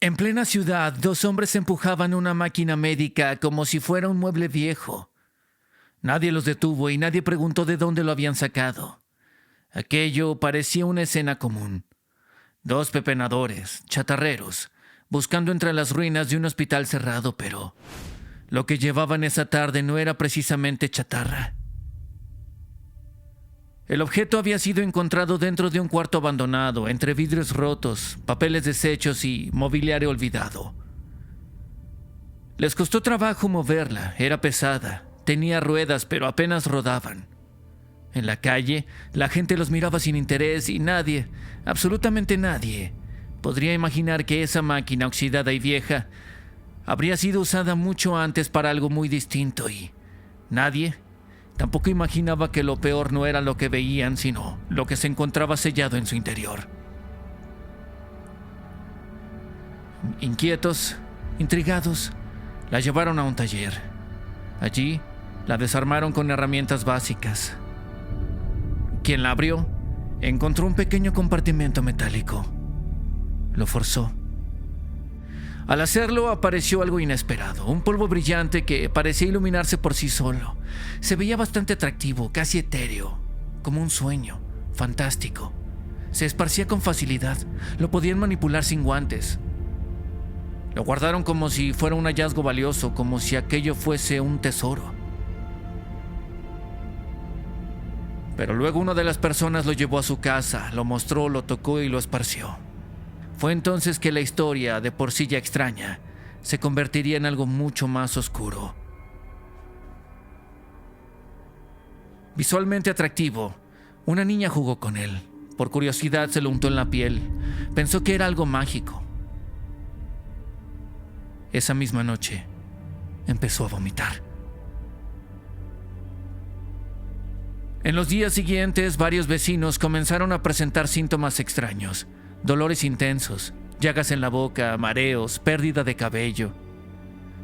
En plena ciudad, dos hombres empujaban una máquina médica como si fuera un mueble viejo. Nadie los detuvo y nadie preguntó de dónde lo habían sacado. Aquello parecía una escena común. Dos pepenadores, chatarreros, buscando entre las ruinas de un hospital cerrado, pero lo que llevaban esa tarde no era precisamente chatarra. El objeto había sido encontrado dentro de un cuarto abandonado, entre vidrios rotos, papeles deshechos y mobiliario olvidado. Les costó trabajo moverla, era pesada, tenía ruedas pero apenas rodaban. En la calle, la gente los miraba sin interés y nadie, absolutamente nadie, podría imaginar que esa máquina oxidada y vieja habría sido usada mucho antes para algo muy distinto y nadie tampoco imaginaba que lo peor no era lo que veían, sino lo que se encontraba sellado en su interior. Inquietos, intrigados, la llevaron a un taller. Allí, la desarmaron con herramientas básicas. Quien la abrió, encontró un pequeño compartimento metálico. Lo forzó. Al hacerlo apareció algo inesperado, un polvo brillante que parecía iluminarse por sí solo. Se veía bastante atractivo, casi etéreo, como un sueño, fantástico. Se esparcía con facilidad, lo podían manipular sin guantes. Lo guardaron como si fuera un hallazgo valioso, como si aquello fuese un tesoro. Pero luego una de las personas lo llevó a su casa, lo mostró, lo tocó y lo esparció. Fue entonces que la historia, de por sí ya extraña, se convertiría en algo mucho más oscuro. Visualmente atractivo, una niña jugó con él. Por curiosidad se lo untó en la piel. Pensó que era algo mágico. Esa misma noche, empezó a vomitar. En los días siguientes, varios vecinos comenzaron a presentar síntomas extraños. Dolores intensos, llagas en la boca, mareos, pérdida de cabello.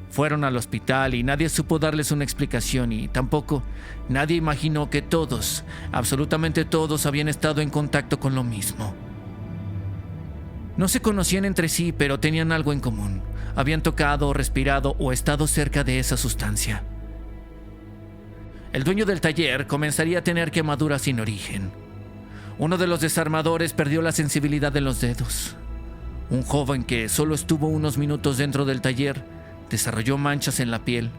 Fueron al hospital y nadie supo darles una explicación y tampoco nadie imaginó que todos, absolutamente todos, habían estado en contacto con lo mismo. No se conocían entre sí, pero tenían algo en común. Habían tocado, respirado o estado cerca de esa sustancia. El dueño del taller comenzaría a tener quemaduras sin origen. Uno de los desarmadores perdió la sensibilidad de los dedos. Un joven que solo estuvo unos minutos dentro del taller desarrolló manchas en la piel.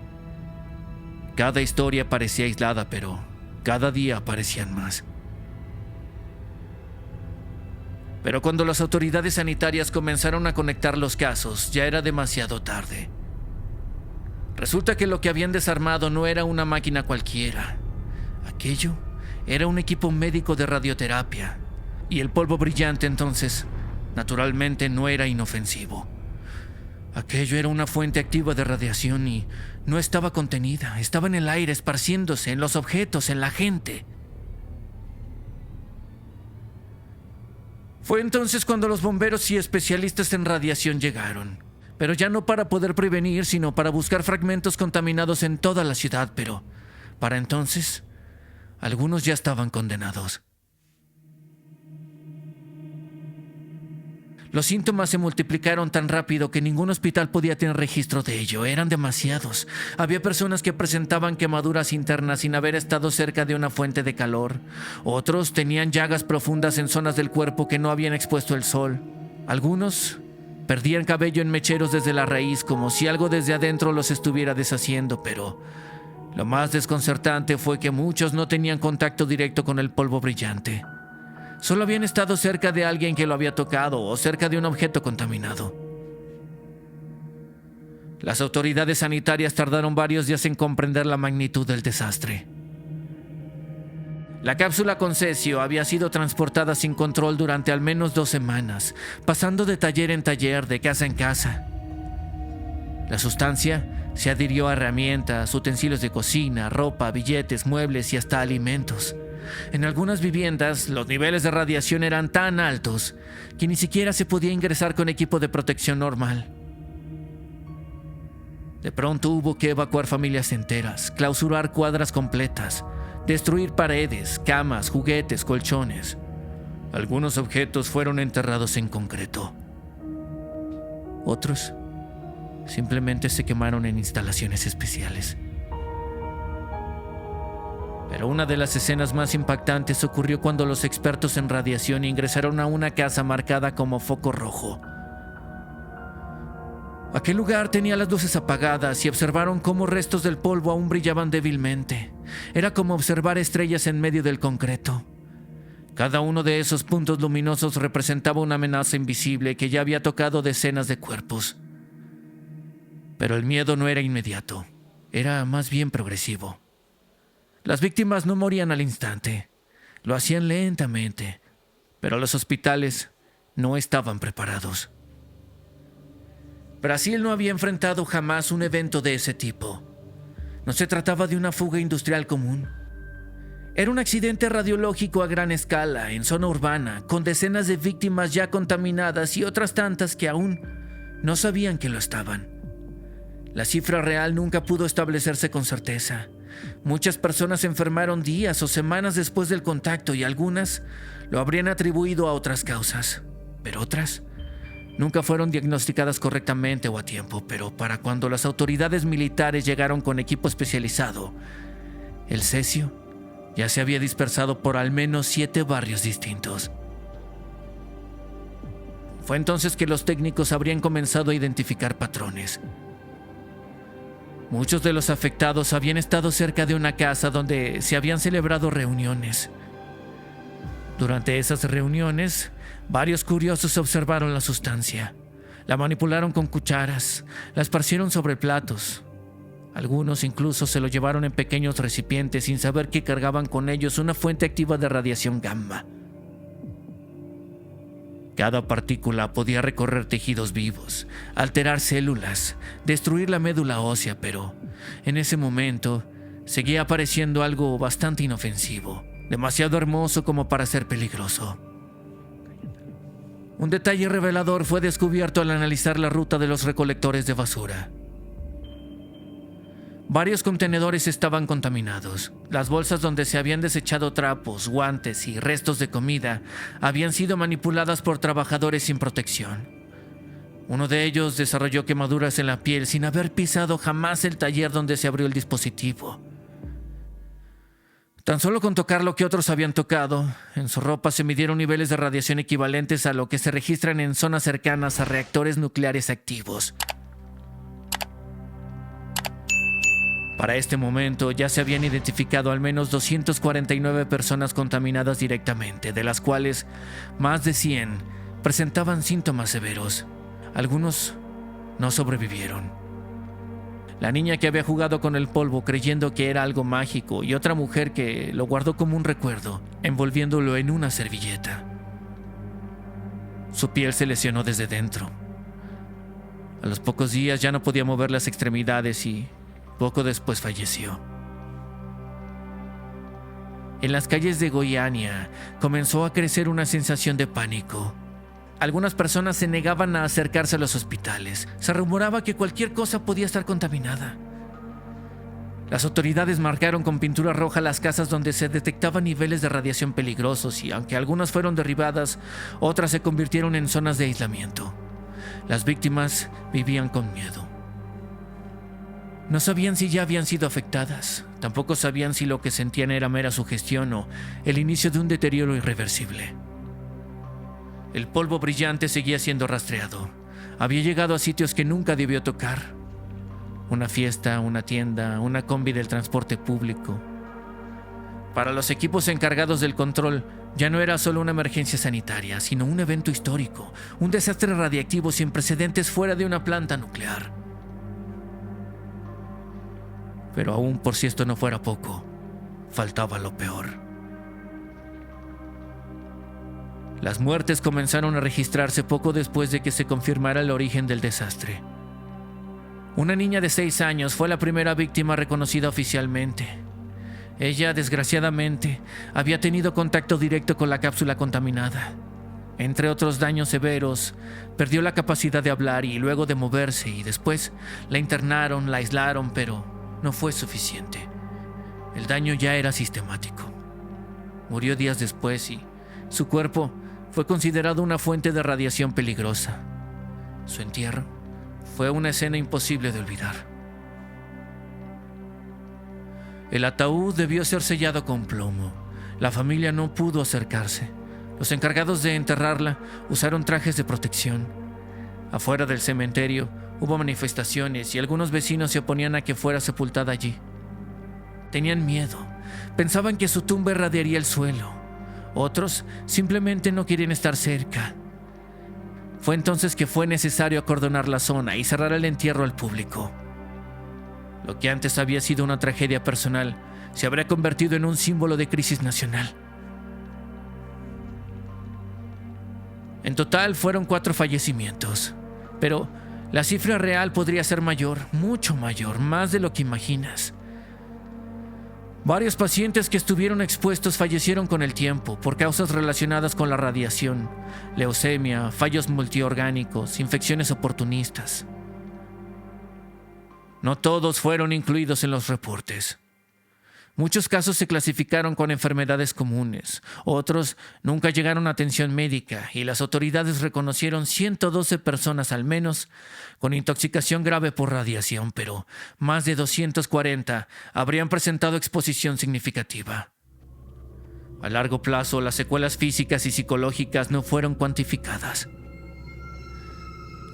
Cada historia parecía aislada, pero cada día aparecían más. Pero cuando las autoridades sanitarias comenzaron a conectar los casos, ya era demasiado tarde. Resulta que lo que habían desarmado no era una máquina cualquiera. Aquello era un equipo médico de radioterapia, y el polvo brillante entonces, naturalmente, no era inofensivo. Aquello era una fuente activa de radiación y no estaba contenida, estaba en el aire, esparciéndose, en los objetos, en la gente. Fue entonces cuando los bomberos y especialistas en radiación llegaron, pero ya no para poder prevenir, sino para buscar fragmentos contaminados en toda la ciudad, pero para entonces algunos ya estaban condenados. Los síntomas se multiplicaron tan rápido que ningún hospital podía tener registro de ello. Eran demasiados. Había personas que presentaban quemaduras internas sin haber estado cerca de una fuente de calor. Otros tenían llagas profundas en zonas del cuerpo que no habían expuesto el sol. Algunos perdían cabello en mecheros desde la raíz, como si algo desde adentro los estuviera deshaciendo, pero lo más desconcertante fue que muchos no tenían contacto directo con el polvo brillante. Solo habían estado cerca de alguien que lo había tocado o cerca de un objeto contaminado. Las autoridades sanitarias tardaron varios días en comprender la magnitud del desastre. La cápsula con cesio había sido transportada sin control durante al menos 2 semanas, pasando de taller en taller, de casa en casa. La sustancia se adhirió a herramientas, utensilios de cocina, ropa, billetes, muebles y hasta alimentos. En algunas viviendas, los niveles de radiación eran tan altos que ni siquiera se podía ingresar con equipo de protección normal. De pronto hubo que evacuar familias enteras, clausurar cuadras completas, destruir paredes, camas, juguetes, colchones. Algunos objetos fueron enterrados en concreto. Otros simplemente se quemaron en instalaciones especiales. Pero una de las escenas más impactantes ocurrió cuando los expertos en radiación ingresaron a una casa marcada como foco rojo. Aquel lugar tenía las luces apagadas y observaron cómo restos del polvo aún brillaban débilmente. Era como observar estrellas en medio del concreto. Cada uno de esos puntos luminosos representaba una amenaza invisible que ya había tocado decenas de cuerpos. Pero el miedo no era inmediato, era más bien progresivo. Las víctimas no morían al instante, lo hacían lentamente, pero los hospitales no estaban preparados. Brasil no había enfrentado jamás un evento de ese tipo. No se trataba de una fuga industrial común. Era un accidente radiológico a gran escala, en zona urbana, con decenas de víctimas ya contaminadas y otras tantas que aún no sabían que lo estaban. La cifra real nunca pudo establecerse con certeza. Muchas personas se enfermaron días o semanas después del contacto y algunas lo habrían atribuido a otras causas, pero otras nunca fueron diagnosticadas correctamente o a tiempo. Pero para cuando las autoridades militares llegaron con equipo especializado, el cesio ya se había dispersado por al menos 7 barrios distintos. Fue entonces que los técnicos habrían comenzado a identificar patrones. Muchos de los afectados habían estado cerca de una casa donde se habían celebrado reuniones. Durante esas reuniones, varios curiosos observaron la sustancia. La manipularon con cucharas, la esparcieron sobre platos. Algunos incluso se lo llevaron en pequeños recipientes sin saber que cargaban con ellos una fuente activa de radiación gamma. Cada partícula podía recorrer tejidos vivos, alterar células, destruir la médula ósea, pero en ese momento seguía apareciendo algo bastante inofensivo, demasiado hermoso como para ser peligroso. Un detalle revelador fue descubierto al analizar la ruta de los recolectores de basura. Varios contenedores estaban contaminados. Las bolsas donde se habían desechado trapos, guantes y restos de comida habían sido manipuladas por trabajadores sin protección. Uno de ellos desarrolló quemaduras en la piel sin haber pisado jamás el taller donde se abrió el dispositivo. Tan solo con tocar lo que otros habían tocado, en su ropa se midieron niveles de radiación equivalentes a lo que se registran en zonas cercanas a reactores nucleares activos. Para este momento ya se habían identificado al menos 249 personas contaminadas directamente, de las cuales más de 100 presentaban síntomas severos. Algunos no sobrevivieron. La niña que había jugado con el polvo creyendo que era algo mágico y otra mujer que lo guardó como un recuerdo, envolviéndolo en una servilleta. Su piel se lesionó desde dentro. A los pocos días ya no podía mover las extremidades y poco después falleció. En las calles de Goiânia comenzó a crecer una sensación de pánico. Algunas personas se negaban a acercarse a los hospitales. Se rumoraba que cualquier cosa podía estar contaminada. Las autoridades marcaron con pintura roja las casas donde se detectaban niveles de radiación peligrosos y, aunque algunas fueron derribadas, otras se convirtieron en zonas de aislamiento. Las víctimas vivían con miedo. No sabían si ya habían sido afectadas. Tampoco sabían si lo que sentían era mera sugestión o el inicio de un deterioro irreversible. El polvo brillante seguía siendo rastreado. Había llegado a sitios que nunca debió tocar. Una fiesta, una tienda, una combi del transporte público. Para los equipos encargados del control, ya no era solo una emergencia sanitaria, sino un evento histórico, un desastre radiactivo sin precedentes fuera de una planta nuclear. Pero aún por si esto no fuera poco, faltaba lo peor. Las muertes comenzaron a registrarse poco después de que se confirmara el origen del desastre. Una niña de 6 años fue la primera víctima reconocida oficialmente. Ella, desgraciadamente, había tenido contacto directo con la cápsula contaminada. Entre otros daños severos, perdió la capacidad de hablar y luego de moverse, y después la internaron, la aislaron, pero no fue suficiente. El daño ya era sistemático. Murió días después y su cuerpo fue considerado una fuente de radiación peligrosa. Su entierro Fue una escena imposible de olvidar. El ataúd debió ser sellado con plomo. La familia no pudo acercarse. Los encargados de enterrarla usaron trajes de protección. Afuera del cementerio hubo manifestaciones y algunos vecinos se oponían a que fuera sepultada allí. Tenían miedo. Pensaban que su tumba irradiaría el suelo. Otros simplemente no querían estar cerca. Fue entonces que fue necesario acordonar la zona y cerrar el entierro al público. Lo que antes había sido una tragedia personal se habría convertido en un símbolo de crisis nacional. En total fueron 4 fallecimientos, pero la cifra real podría ser mayor, mucho mayor, más de lo que imaginas. Varios pacientes que estuvieron expuestos fallecieron con el tiempo por causas relacionadas con la radiación, leucemia, fallos multiorgánicos, infecciones oportunistas. No todos fueron incluidos en los reportes. Muchos casos se clasificaron con enfermedades comunes, otros nunca llegaron a atención médica y las autoridades reconocieron 112 personas al menos con intoxicación grave por radiación, pero más de 240 habrían presentado exposición significativa. A largo plazo, las secuelas físicas y psicológicas no fueron cuantificadas.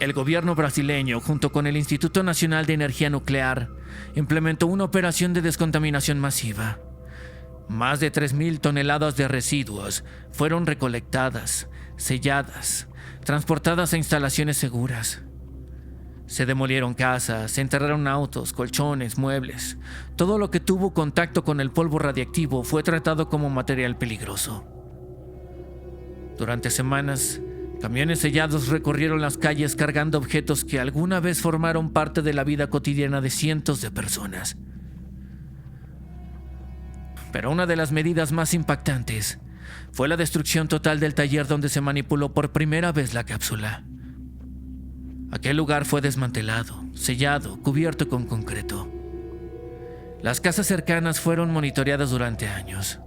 El gobierno brasileño, junto con el Instituto Nacional de Energía Nuclear, implementó una operación de descontaminación masiva. Más de 3,000 toneladas de residuos fueron recolectadas, selladas, transportadas a instalaciones seguras. Se demolieron casas, se enterraron autos, colchones, muebles. Todo lo que tuvo contacto con el polvo radiactivo fue tratado como material peligroso. Durante semanas, camiones sellados recorrieron las calles cargando objetos que alguna vez formaron parte de la vida cotidiana de cientos de personas. Pero una de las medidas más impactantes fue la destrucción total del taller donde se manipuló por primera vez la cápsula. Aquel lugar fue desmantelado, sellado, cubierto con concreto. Las casas cercanas fueron monitoreadas durante años.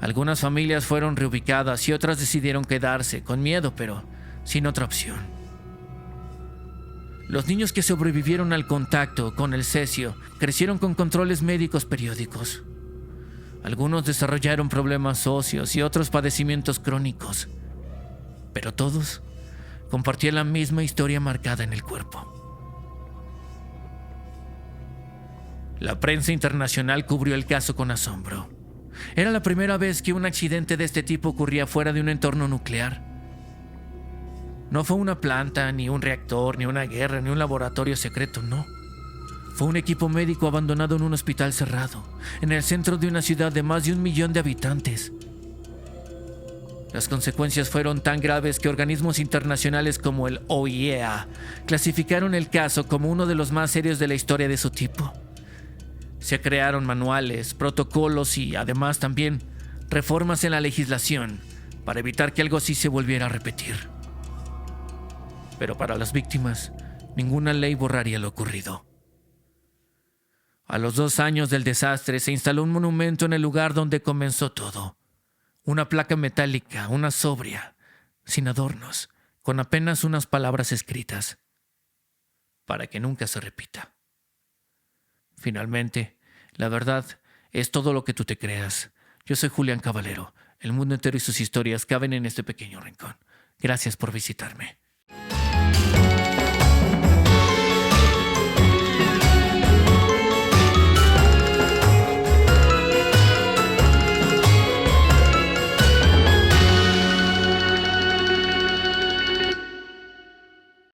Algunas familias fueron reubicadas y otras decidieron quedarse, con miedo, pero sin otra opción. Los niños que sobrevivieron al contacto con el cesio crecieron con controles médicos periódicos. Algunos desarrollaron problemas óseos y otros padecimientos crónicos, pero todos compartían la misma historia marcada en el cuerpo. La prensa internacional cubrió el caso con asombro. Era la primera vez que un accidente de este tipo ocurría fuera de un entorno nuclear. No fue una planta, ni un reactor, ni una guerra, ni un laboratorio secreto, no. Fue un equipo médico abandonado en un hospital cerrado, en el centro de una ciudad de más de 1 millón de habitantes. Las consecuencias fueron tan graves que organismos internacionales como el OIEA clasificaron el caso como uno de los más serios de la historia de su tipo. Se crearon manuales, protocolos y, además, también reformas en la legislación para evitar que algo así se volviera a repetir. Pero para las víctimas, ninguna ley borraría lo ocurrido. A los 2 años del desastre se instaló un monumento en el lugar donde comenzó todo. Una placa metálica, una sobria, sin adornos, con apenas unas palabras escritas, para que nunca se repita. Finalmente, la verdad es todo lo que tú te creas. Yo soy Julián Caballero. El mundo entero y sus historias caben en este pequeño rincón. Gracias por visitarme.